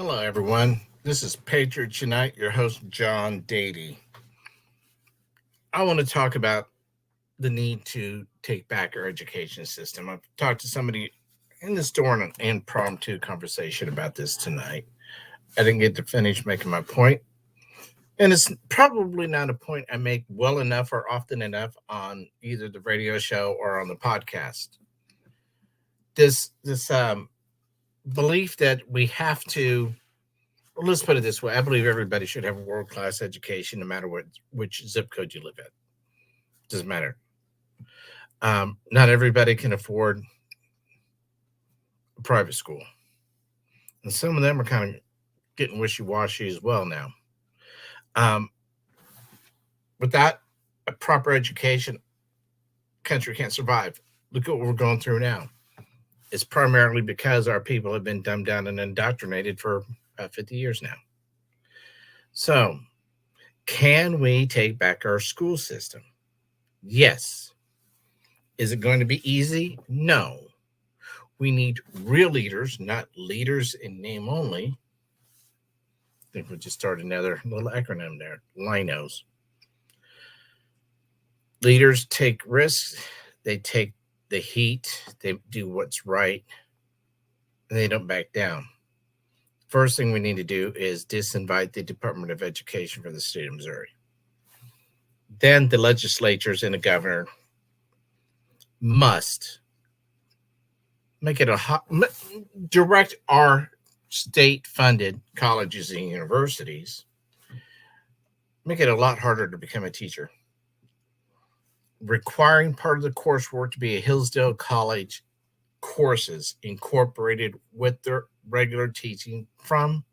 Hello, everyone. This is Patriots Unite, your host, John Dady. I want to talk about the need to take back our education system. I've talked to somebody in the store in an impromptu conversation about this tonight. I didn't get to finish making my point, and it's probably not a point I make well enough or often enough on either the radio show or on the podcast. This belief that we have to well, let's put it this way. I believe everybody should have a world class education, no matter which zip code you live in. Doesn't matter. Not everybody can afford a private school, and some of them are kind of getting wishy washy as well now. Um, Without a proper education, country can't survive. Look at what we're going through now. It's primarily because our people have been dumbed down and indoctrinated for about 50 years now. So, can we take back our school system? Yes. Is it going to be easy? No. We need real leaders, not leaders in name only. I think we just started another little acronym there, LINOs. Leaders take risks, they take the heat, they do what's right, and they don't back down. First thing we need to do is disinvite the Department of Education for the state of Missouri. Then the legislatures and the governor must make it direct our state-funded colleges and universities, make it a lot harder to become a teacher. Requiring part of the coursework to be a Hillsdale College courses incorporated with their regular teaching from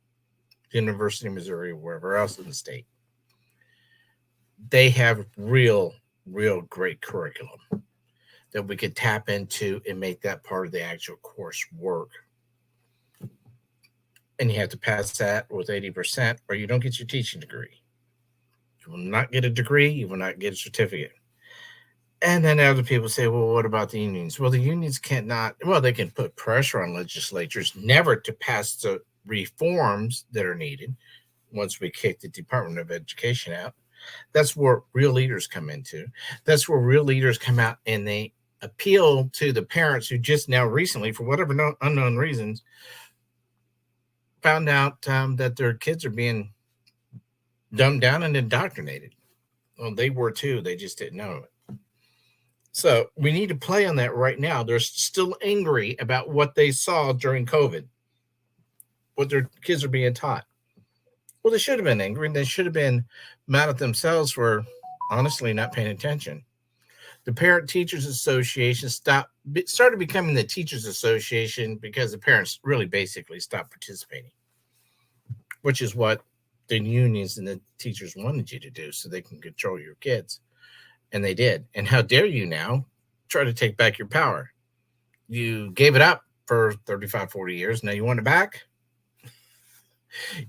the University of Missouri or wherever else in the state. They have real great curriculum that we could tap into and make that part of the actual course work. And you have to pass that with 80%, or you don't get your teaching degree. You will not get a degree, you will not get a certificate. And then other people say, well, what about the unions? Well, the unions they can put pressure on legislatures never to pass the reforms that are needed once we kick the Department of Education out. That's where real leaders come into. That's where real leaders come out and they appeal to the parents who just now recently, for whatever unknown reasons, found out that their kids are being dumbed down and indoctrinated. Well, they were too. They just didn't know it. So we need to play on that right now. They're still angry about what they saw during COVID, what their kids are being taught. Well, they should have been angry, and they should have been mad at themselves for honestly not paying attention. The Parent Teachers Association started becoming the Teachers Association because the parents really basically stopped participating, which is what the unions and the teachers wanted you to do so they can control your kids. And they did. And how dare you now try to take back your power? You gave it up for 35, 40 years. Now you want it back?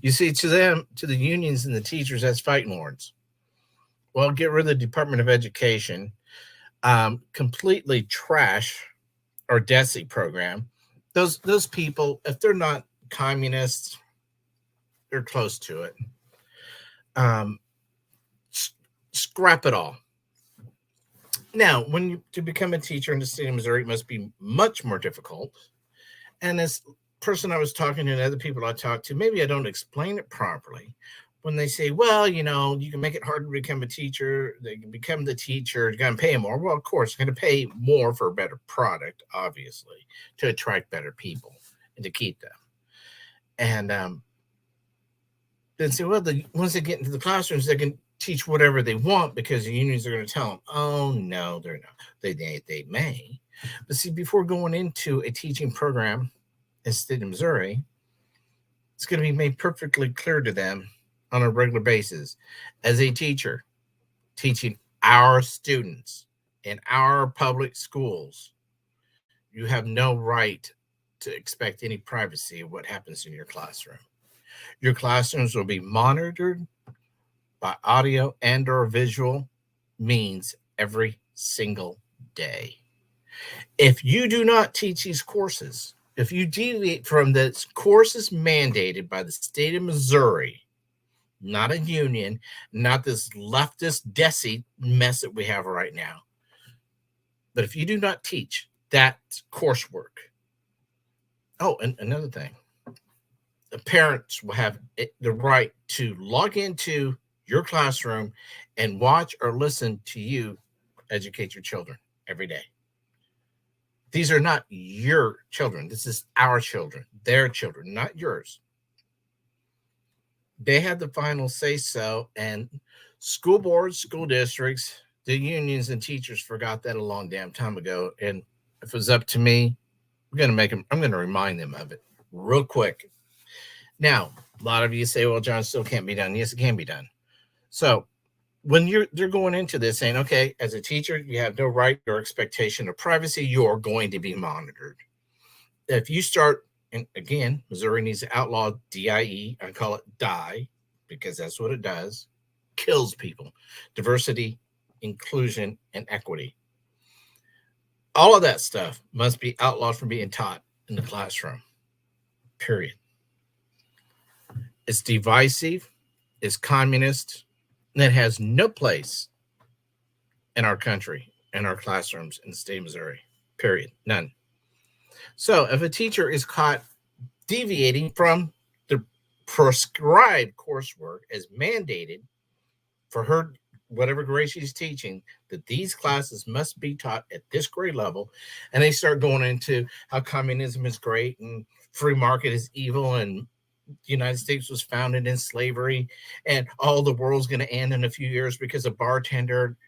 You see, to the unions and the teachers, that's fighting words. Well, get rid of the Department of Education, completely trash our DESE program. Those people, if they're not communists, they're close to it. Scrap it all. Now, to become a teacher in the state of Missouri, it must be much more difficult. And this person I was talking to and other people I talked to, maybe I don't explain it properly. When they say, well, you can make it harder to become a teacher. They can become the teacher. You're going to pay more. Well, of course, you're going to pay more for a better product, obviously, to attract better people and to keep them. And then say, well, once they get into the classrooms, they can teach whatever they want because the unions are going to tell them, oh, no, they're not. They may. But see, before going into a teaching program in the state of Missouri, it's going to be made perfectly clear to them on a regular basis. As a teacher, teaching our students in our public schools, you have no right to expect any privacy of what happens in your classroom. Your classrooms will be monitored by audio and or visual means every single day. If you do not teach these courses if you deviate from the courses mandated by the state of Missouri, not a union, not this leftist DESE mess that we have right now, but if you do not teach that coursework, oh, and another thing, the parents will have the right to log into your classroom and watch or listen to you educate your children every day. These are not your children. This is our children, their children, not yours. They have the final say so, and school boards, school districts, the unions, and teachers forgot that a long damn time ago. And if it was up to me, I'm going to remind them of it real quick. Now, a lot of you say, well, John, still can't be done. Yes, it can be done. So when they're going into this saying, okay, as a teacher, you have no right or expectation of privacy. You're going to be monitored. If you start, and again, Missouri needs to outlaw DIE. I call it die because that's what it does. Kills people. Diversity, inclusion, and equity. All of that stuff must be outlawed from being taught in the classroom. Period. It's divisive. It's communist. And it has no place in our country, in our classrooms in the state of Missouri. Period. None. So if a teacher is caught deviating from the prescribed coursework as mandated for her, whatever grade she's teaching, that these classes must be taught at this grade level, and they start going into how communism is great and free market is evil and the United States was founded in slavery and all the world's going to end in a few years because a bartender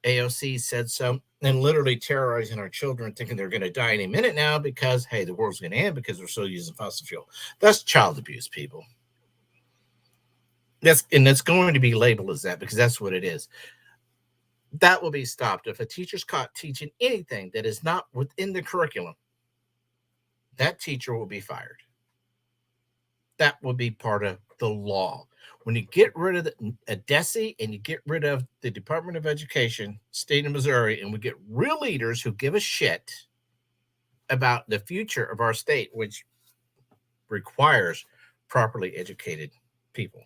AOC said so, and literally terrorizing our children, thinking they're going to die any minute now because, hey, the world's going to end because we're still using fossil fuel. That's child abuse, people. That's going to be labeled as that because that's what it is. That will be stopped. If a teacher's caught teaching anything that is not within the curriculum, that teacher will be fired. That will be part of the law. When you get rid of a DESE and you get rid of the Department of Education, state of Missouri, and we get real leaders who give a shit about the future of our state, which requires properly educated people.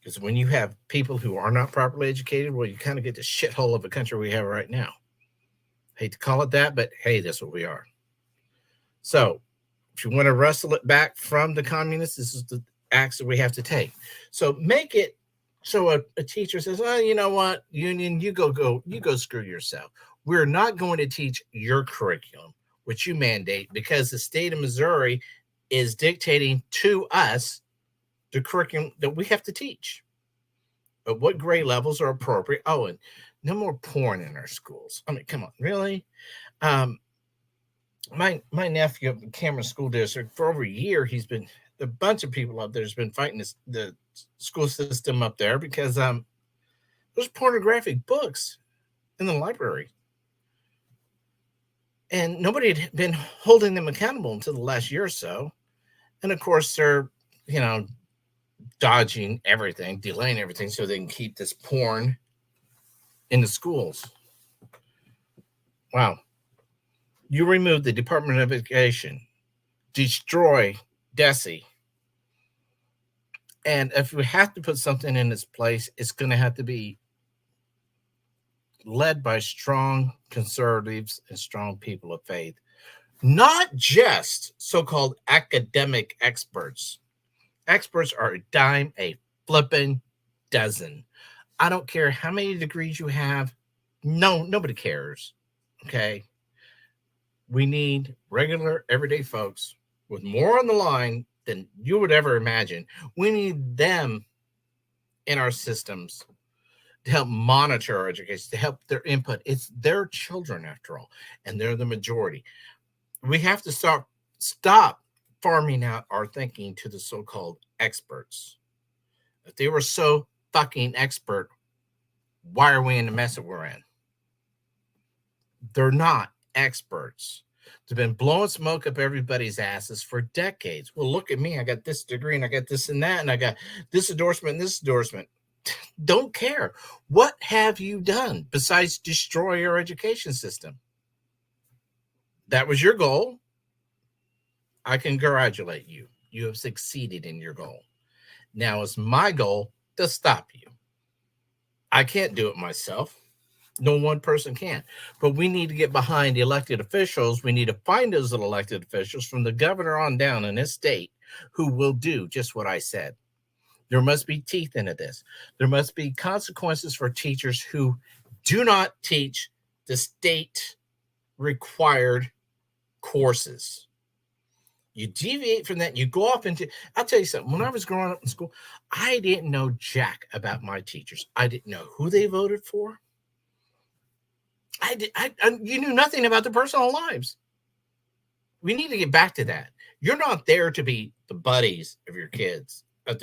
Because when you have people who are not properly educated, well, you kind of get the shithole of a country we have right now. Hate to call it that, but hey, that's what we are. So if you want to wrestle it back from the communists, this is the acts that we have to take. So make it so a teacher says, oh, you know what, union, you go screw yourself. We're not going to teach your curriculum, which you mandate, because the state of Missouri is dictating to us the curriculum that we have to teach. But what grade levels are appropriate? Oh, and no more porn in our schools. I mean, come on, really? My nephew at the Cameron School District, for over a year, he's been, a bunch of people up there has been fighting the school system up there because there's pornographic books in the library. And nobody had been holding them accountable until the last year or so. And of course, they're, dodging everything, delaying everything so they can keep this porn in the schools. Wow. You remove the Department of Education, destroy DESE. And if we have to put something in its place, it's going to have to be led by strong conservatives and strong people of faith, not just so-called academic experts. Experts are a dime a flippin' dozen. I don't care how many degrees you have. No, nobody cares. Okay. We need regular, everyday folks with more on the line than you would ever imagine. We need them in our systems to help monitor our education, to help their input. It's their children, after all, and they're the majority. We have to stop farming out our thinking to the so-called experts. If they were so fucking expert, why are we in the mess that we're in? They're not experts. They've been blowing smoke up everybody's asses for decades. Well, look at me. I got this degree and I got this and that, and I got this endorsement and this endorsement. Don't care. What have you done besides destroy our education system? That was your goal. I congratulate you. You have succeeded in your goal. Now it's my goal to stop you. I can't do it myself. No one person can. But we need to get behind elected officials. We need to find those elected officials from the governor on down in this state who will do just what I said. There must be teeth into this. There must be consequences for teachers who do not teach the state required courses. You deviate from that, you go off into, I'll tell you something. When I was growing up in school, I didn't know jack about my teachers. I didn't know who they voted for. You knew nothing about their personal lives. We need to get back to that. You're not there to be the buddies of your kids, of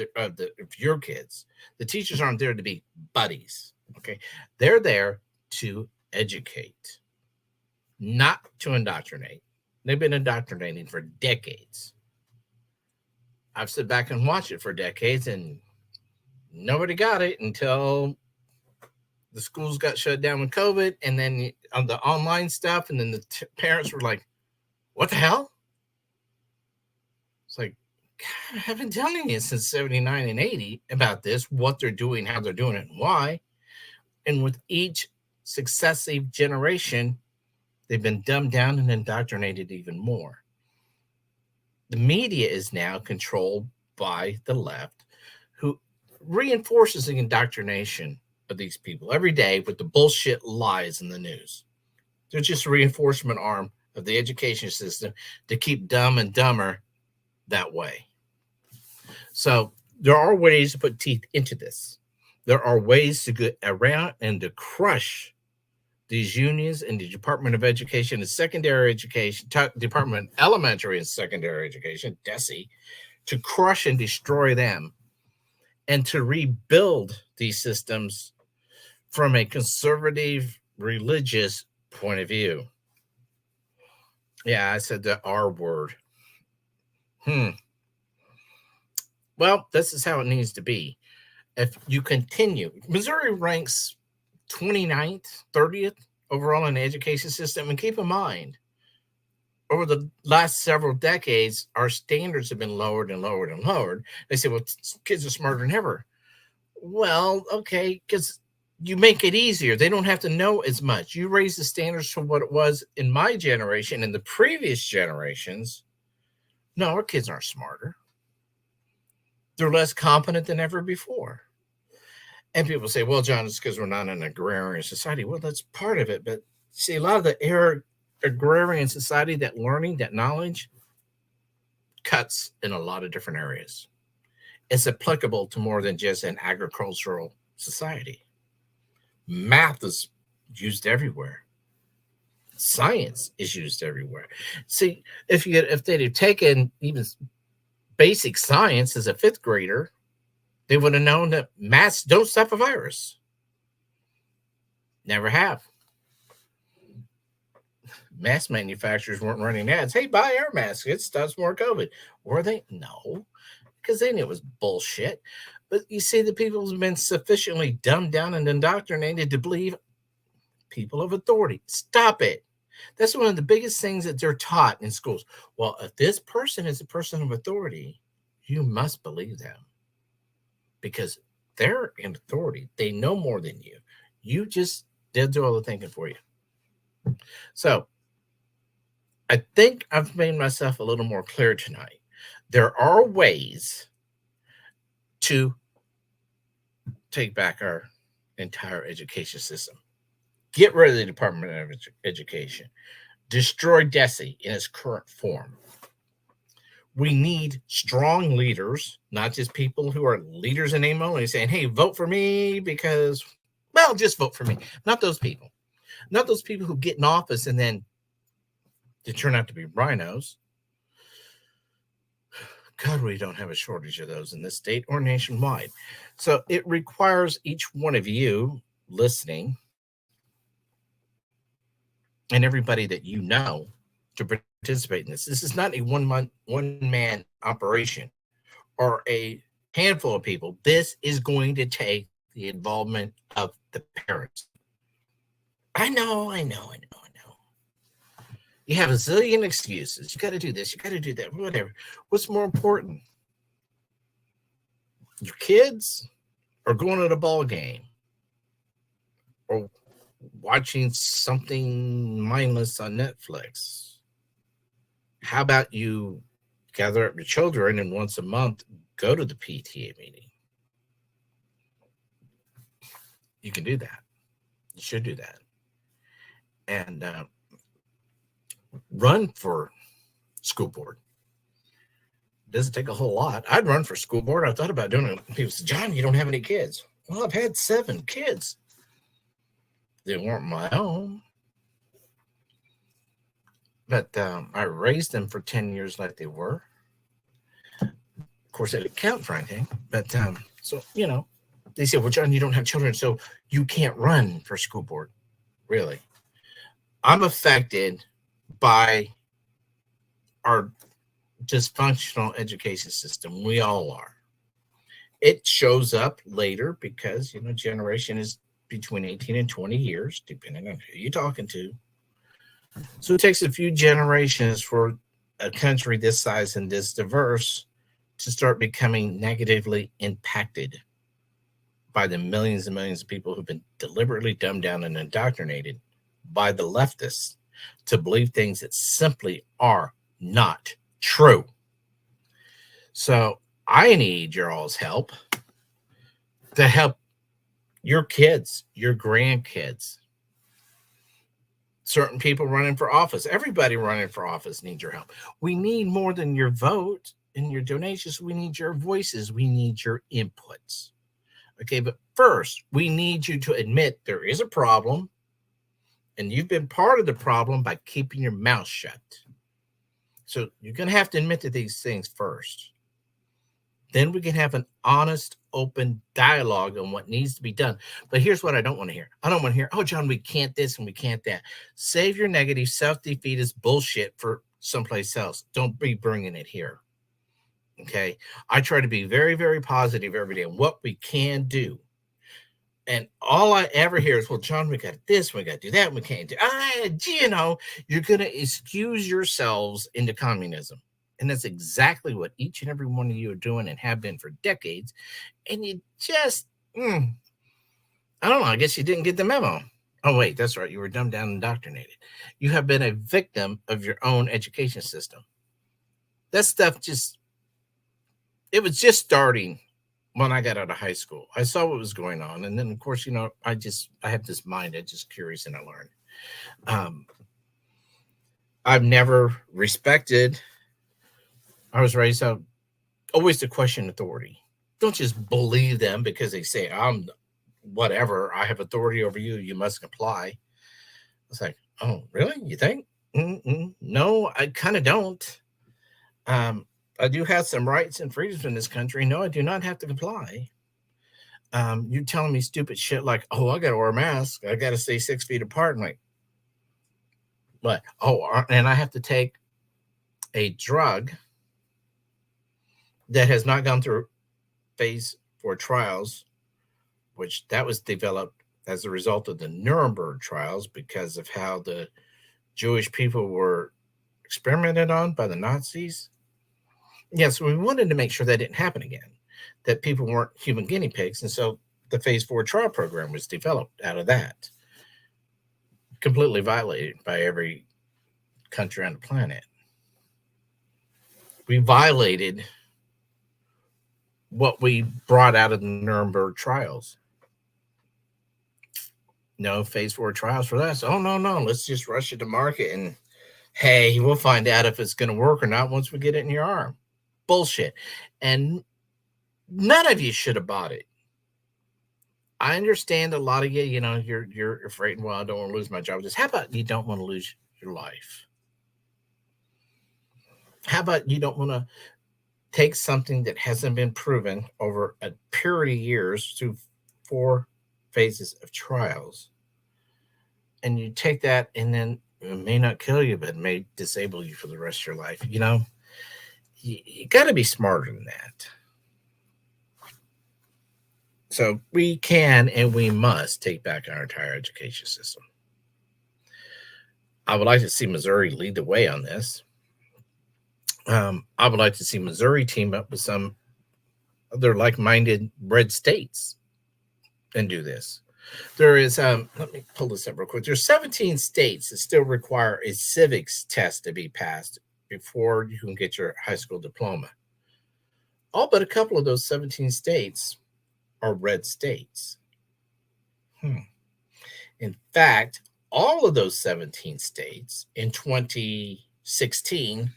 your kids. The teachers aren't there to be buddies. Okay, they're there to educate, not to indoctrinate. They've been indoctrinating for decades. I've sat back and watched it for decades, and nobody got it until the schools got shut down with COVID, and then on the online stuff, and then the parents were like, what the hell? It's like, God, I've been telling you since 79 and 80 about this, what they're doing, how they're doing it, and why. And with each successive generation, they've been dumbed down and indoctrinated even more. The media is now controlled by the left, who reinforces the indoctrination of these people every day with the bullshit lies in the news. They're just a reinforcement arm of the education system to keep dumb and dumber that way. So there are ways to put teeth into this. There are ways to get around and to crush these unions in the Department of Education and Secondary Education, Department of Elementary and Secondary Education, DESE, to crush and destroy them and to rebuild these systems from a conservative religious point of view. Yeah, I said the R word. Well, this is how it needs to be. If you continue, Missouri ranks 29th, 30th overall in the education system. And keep in mind, over the last several decades, our standards have been lowered and lowered and lowered. They say, well, kids are smarter than ever. Well, okay, because you make it easier. They don't have to know as much. You raise the standards from what it was in my generation and the previous generations. No, our kids aren't smarter. They're less competent than ever before. And people say, well, John, it's because we're not an agrarian society. Well, that's part of it. But see, a lot of the agrarian society, that learning, that knowledge cuts in a lot of different areas. It's applicable to more than just an agricultural society. Math is used everywhere. Science is used everywhere. See, if they'd have taken even basic science as a fifth grader, they would have known that masks don't stop a virus. Never have. Mask manufacturers weren't running ads. Hey, buy our mask. It stops more COVID. Were they? No, because they knew it was bullshit. But you see, the people have been sufficiently dumbed down and indoctrinated to believe people of authority. Stop it. That's one of the biggest things that they're taught in schools. Well, if this person is a person of authority, you must believe them because they're in authority. They know more than you. You just did do all the thinking for you. So I think I've made myself a little more clear tonight. There are ways to take back our entire education system. Get rid of the Department of Education. Destroy DESE in its current form. We need strong leaders, not just people who are leaders in name only saying, hey, vote for me because, well, just vote for me. Not those people. Not those people who get in office and then they turn out to be rhinos. God, we don't have a shortage of those in this state or nationwide. So it requires each one of you listening and everybody that you know to participate in this. This is not a one-man operation or a handful of people. This is going to take the involvement of the parents. I know. You have a zillion excuses. You got to do this. You got to do that. Whatever. What's more important? Your kids or going to the ball game or watching something mindless on Netflix? How about you gather up your children and once a month go to the PTA meeting? You can do that. You should do that. And run for school board. It doesn't take a whole lot. I'd run for school board. I thought about doing it. People said, John, you don't have any kids. Well, I've had 7 kids. They weren't my own. But I raised them for 10 years like they were. Of course, I didn't count for anything. But so, they said, well, John, you don't have children, so you can't run for school board. Really? I'm affected by our dysfunctional education system. We all are. It shows up later because, generation is between 18 and 20 years, depending on who you're talking to. So it takes a few generations for a country this size and this diverse to start becoming negatively impacted by the millions and millions of people who've been deliberately dumbed down and indoctrinated by the leftists to believe things that simply are not true. So I need your all's help to help your kids, your grandkids, certain people running for office. Everybody running for office needs your help. We need more than your vote and your donations. We need your voices. We need your inputs. Okay, but first, we need you to admit there is a problem, and you've been part of the problem by keeping your mouth shut. So you're going to have to admit to these things first. Then we can have an honest, open dialogue on what needs to be done. But here's what I don't want to hear. I don't want to hear, oh, John, we can't this and we can't that. Save your negative self-defeatist bullshit for someplace else. Don't be bringing it here. Okay? I try to be very, very positive every day on what we can do. And all I ever hear is, well, John, we got this, we got to do that, we can't do. You're going to excuse yourselves into communism. And that's exactly what each and every one of you are doing and have been for decades. And you just, I don't know, I guess you didn't get the memo. Oh, wait, that's right. You were dumbed down and indoctrinated. You have been a victim of your own education system. That stuff it was just starting when I got out of high school. I saw what was going on. And then, of course, I have this mind. I'm just curious and I learned. I've never respected. I was raised out always to question authority. Don't just believe them because they say, I'm whatever. I have authority over you. You must comply. It's like, oh, really? You think? No, I kind of don't. I do have some rights and freedoms in this country. No, I do not have to comply. You're telling me stupid shit like, oh, I got to wear a mask. I got to stay 6 feet apart. I'm like, what? Oh, and I have to take a drug that has not gone through phase 4 trials, which that was developed as a result of the Nuremberg trials because of how the Jewish people were experimented on by the Nazis. Yeah, so we wanted to make sure that didn't happen again, that people weren't human guinea pigs. And so the phase 4 trial program was developed out of that, completely violated by every country on the planet. We violated what we brought out of the Nuremberg trials. No phase 4 trials for that. Oh, no. Let's just rush it to market and, hey, we'll find out if it's going to work or not once we get it in your arm. Bullshit. And none of you should have bought it. I understand a lot of you, you're afraid, well, I don't want to lose my job. Just how about you don't want to lose your life? How about you don't want to take something that hasn't been proven over a period of years through 4 phases of trials, and you take that and then it may not kill you, but it may disable you for the rest of your life. You got to be smarter than that. So we can and we must take back our entire education system. I would like to see Missouri lead the way on this. I would like to see Missouri team up with some other like-minded red states and do this. There is, let me pull this up real quick. There's 17 states that still require a civics test to be passed before you can get your high school diploma. All but a couple of those 17 states are red states. In fact, all of those 17 states in 2016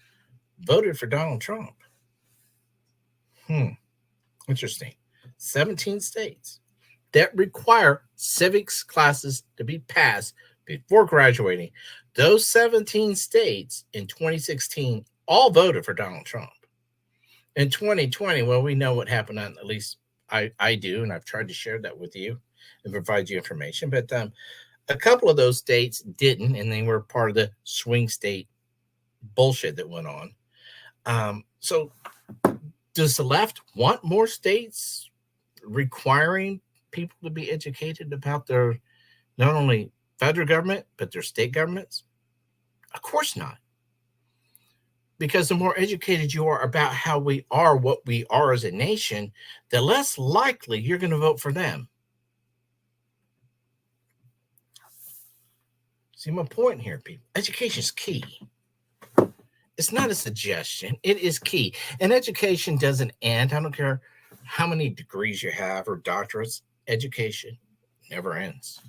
voted for Donald Trump. Interesting. 17 states that require civics classes to be passed before graduating. Those 17 states in 2016 all voted for Donald Trump. In 2020, well, we know what happened, on at least I do, and I've tried to share that with you and provide you information. But a couple of those states didn't, and they were part of the swing state bullshit that went on. So does the left want more states requiring people to be educated about their not only federal government, but their state governments? Of course not. Because the more educated you are about how we are, what we are as a nation, the less likely you're going to vote for them. See my point here, people. Education is key. It's not a suggestion. It is key. And education doesn't end. I don't care how many degrees you have or doctorates. Education never ends.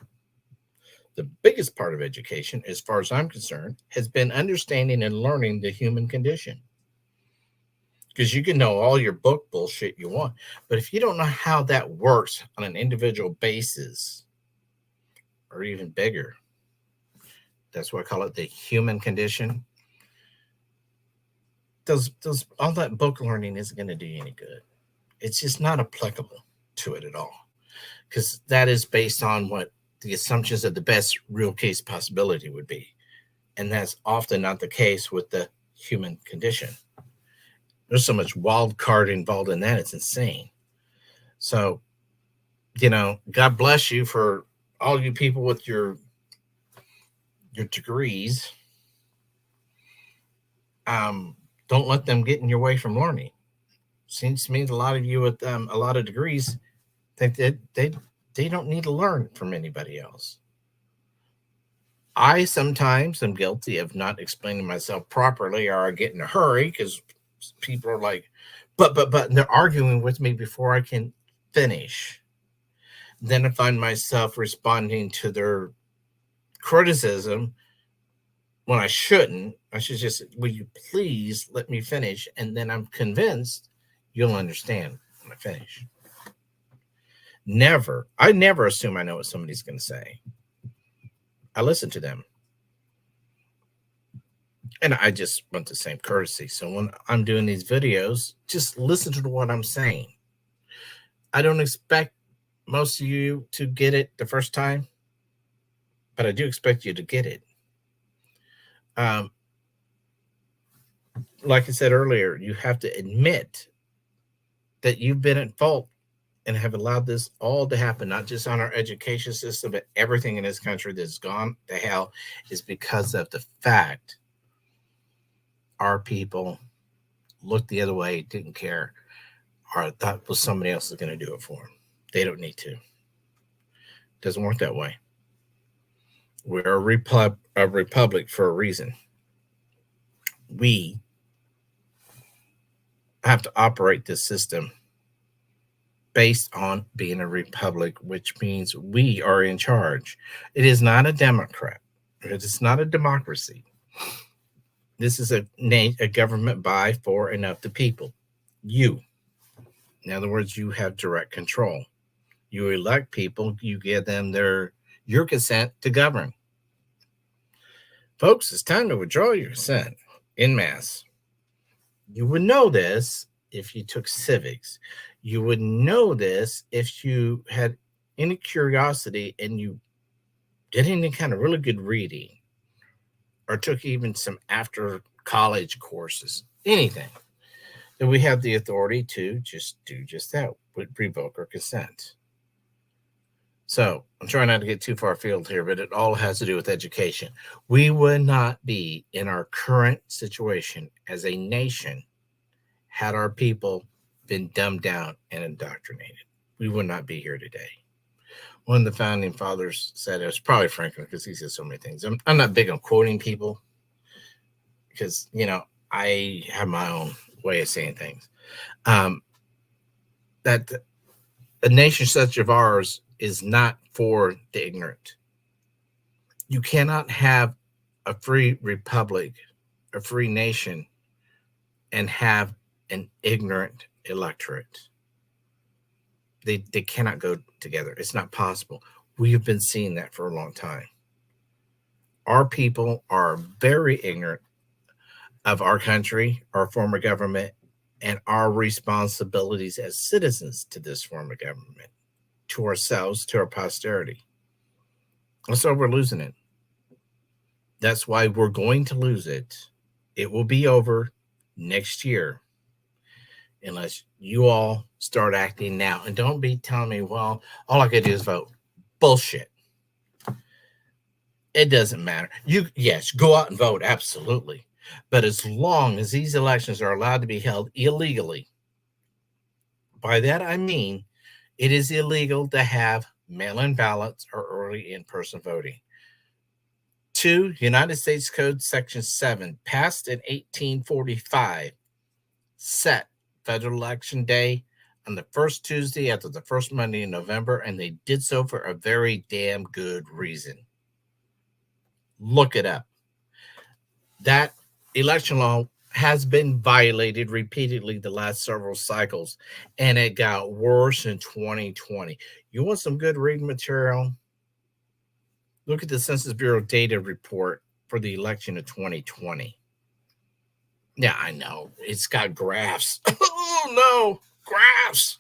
The biggest part of education, as far as I'm concerned, has been understanding and learning the human condition. Because you can know all your book bullshit you want, but if you don't know how that works on an individual basis, or even bigger, that's why I call it the human condition. All that book learning isn't going to do you any good. It's just not applicable to it at all, because that is based on what the assumptions of the best real case possibility would be. And that's often not the case with the human condition. There's so much wild card involved in that. It's insane. So, God bless you for all you people with your degrees. Don't let them get in your way from learning. Seems to me that a lot of you with a lot of degrees think that they don't need to learn from anybody else. I sometimes am guilty of not explaining myself properly, or I get in a hurry because people are like, but, and they're arguing with me before I can finish. Then I find myself responding to their criticism when I shouldn't. I should just, will you please let me finish? And then I'm convinced you'll understand when I finish. I never assume I know what somebody's going to say. I listen to them. And I just want the same courtesy. So when I'm doing these videos, just listen to what I'm saying. I don't expect most of you to get it the first time, but I do expect you to get it. Like I said earlier, you have to admit that you've been at fault and have allowed this all to happen, not just on our education system, but everything in this country that's gone to hell is because of the fact our people looked the other way, didn't care, or thought was somebody else was going to do it for them. They don't need to. It doesn't work that way. We're a republic for a reason. We have to operate this system based on being a republic, which means we are in charge. It is not a democrat. It is not a democracy. This is a government by, for, and of the people. You. In other words, you have direct control. You elect people. You give them your consent to govern. Folks, it's time to withdraw your consent en masse. You would know this if you took civics. You would know this if you had any curiosity and you did any kind of really good reading or took even some after college courses, anything. That we have the authority to just do just that, revoke our consent. So I'm trying not to get too far afield here, but it all has to do with education. We would not be in our current situation as a nation had our people been dumbed down and indoctrinated. We would not be here today. One of the founding fathers said, it was probably Franklin, because he said so many things. I'm not big on quoting people because, I have my own way of saying things. That a nation such as ours is not for the ignorant. You cannot have a free republic, a free nation, and have an ignorant electorate. They cannot go together. It's not possible. We have been seeing that for a long time. Our people are very ignorant of our country, our form of government, and our responsibilities as citizens to this form of government, to ourselves, to our posterity. That's why we're losing it. That's why we're going to lose it. It will be over next year unless you all start acting now. And don't be telling me, well, all I got to do is vote. Bullshit. It doesn't matter. Yes, go out and vote, absolutely. But as long as these elections are allowed to be held illegally, by that I mean it is illegal to have mail-in ballots or early in-person voting. 2, United States Code Section 7, passed in 1845, set federal election day on the first Tuesday after the first Monday in November, and they did so for a very damn good reason. Look it up. That election law has been violated repeatedly the last several cycles, and it got worse in 2020. You want some good reading material? Look at the Census Bureau data report for the election of 2020. Yeah, I know. It's got graphs. Oh, no. Graphs.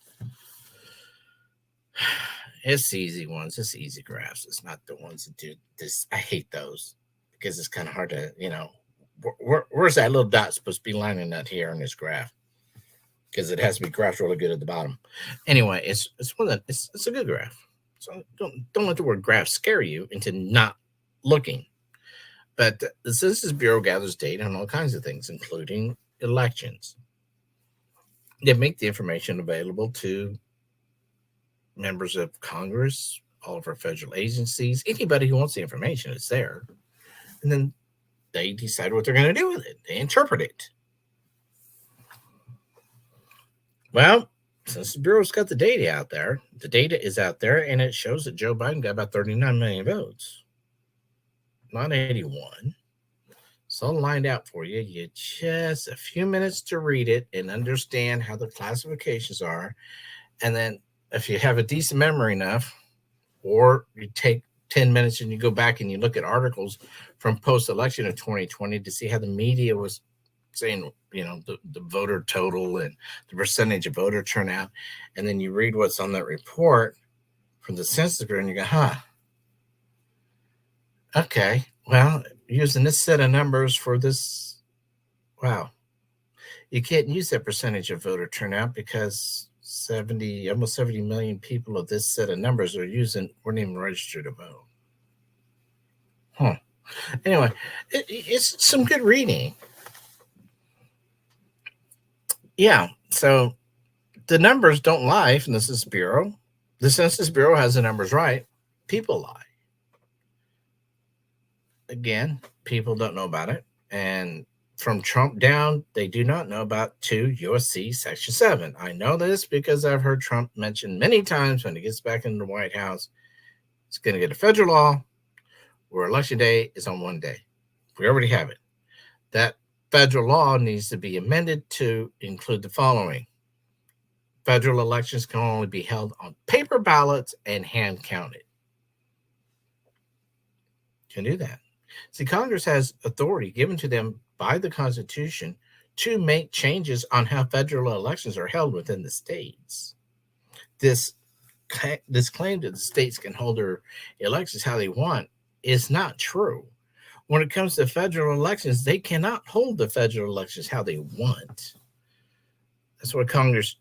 It's the easy ones. It's easy graphs. It's not the ones that do this. I hate those because it's kind of hard to, where's that little dot supposed to be lining up here on this graph? Because it has to be graphed really good at the bottom. Anyway, it's a good graph. So don't let the word graph scare you into not looking. But the Census Bureau gathers data on all kinds of things, including elections. They make the information available to members of Congress, all of our federal agencies, anybody who wants the information, it's there. And then they decide what they're going to do with it. They interpret it. Well, since the Bureau's got the data out there, the data is out there, and it shows that Joe Biden got about 39 million votes, not 81. So lined out for you. You just a few minutes to read it and understand how the classifications are. And then if you have a decent memory enough, or you take 10 minutes and you go back and you look at articles from post-election of 2020 to see how the media was saying, the voter total and the percentage of voter turnout. And then you read what's on that report from the Census Bureau and you go, okay, well, using this set of numbers for this, wow. You can't use that percentage of voter turnout because almost 70 million people of this set of numbers weren't even registered to vote. Anyway, it's some good reading. Yeah, so the numbers don't lie from the Census Bureau. The Census Bureau has the numbers right. People lie. Again, people don't know about it. And from Trump down, they do not know about 2 USC Section 7. I know this because I've heard Trump mention many times when he gets back into the White House, he's going to get a federal law where election day is on one day. We already have it. That federal law needs to be amended to include the following. Federal elections can only be held on paper ballots and hand counted. Can do that. See, Congress has authority given to them by the Constitution to make changes on how federal elections are held within the states. This claim that the states can hold their elections how they want is not true. When it comes to federal elections, they cannot hold the federal elections how they want. That's what Congress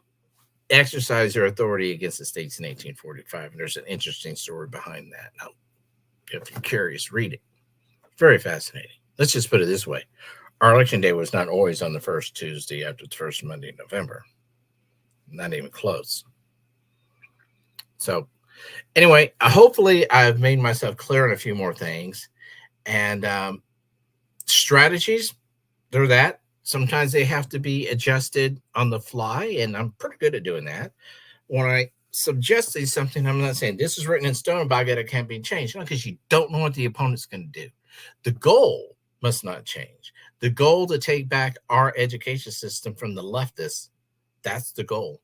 exercise their authority against the states in 1845. And there's an interesting story behind that. Now, if you're curious, read it. Very fascinating. Let's just put it this way. Our election day was not always on the first Tuesday after the first Monday in November. Not even close. So anyway, hopefully I've made myself clear on a few more things. And strategies, they're that. Sometimes they have to be adjusted on the fly, and I'm pretty good at doing that. When I suggest something, I'm not saying this is written in stone, but it can't be changed. No, because you don't know what the opponent's going to do. The goal must not change. The goal to take back our education system from the leftists, that's the goal.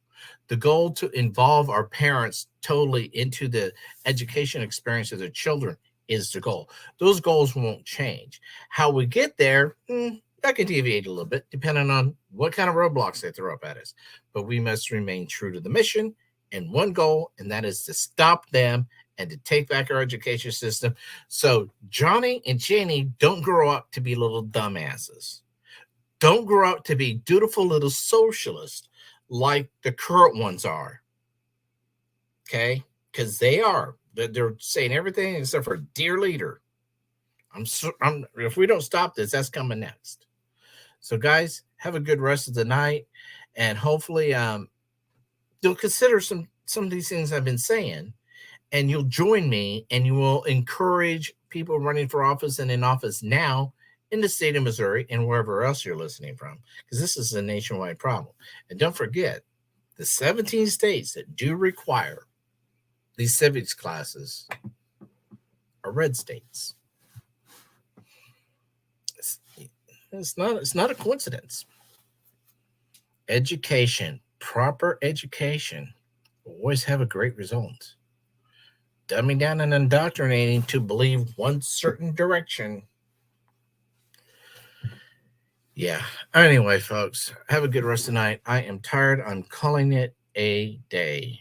The goal to involve our parents totally into the education experience of their children is the goal. Those goals won't change. How we get there, that can deviate a little bit depending on what kind of roadblocks they throw up at us. But we must remain true to the mission and one goal, and that is to stop them and to take back our education system. So Johnny and Jenny don't grow up to be little dumbasses. Don't grow up to be dutiful little socialists like the current ones are. Okay? Because they are. They're saying everything except for dear leader. If we don't stop this, that's coming next. So guys, have a good rest of the night, and hopefully you'll consider some of these things I've been saying, and you'll join me, and you will encourage people running for office and in office now in the state of Missouri and wherever else you're listening from, because this is a nationwide problem. And don't forget, the 17 states that do require these civics classes are red states. It's not a coincidence. Education, proper education, will always have a great result. Dumbing down and indoctrinating to believe one certain direction. Yeah. Anyway, folks, have a good rest of the night. I am tired. I'm calling it a day.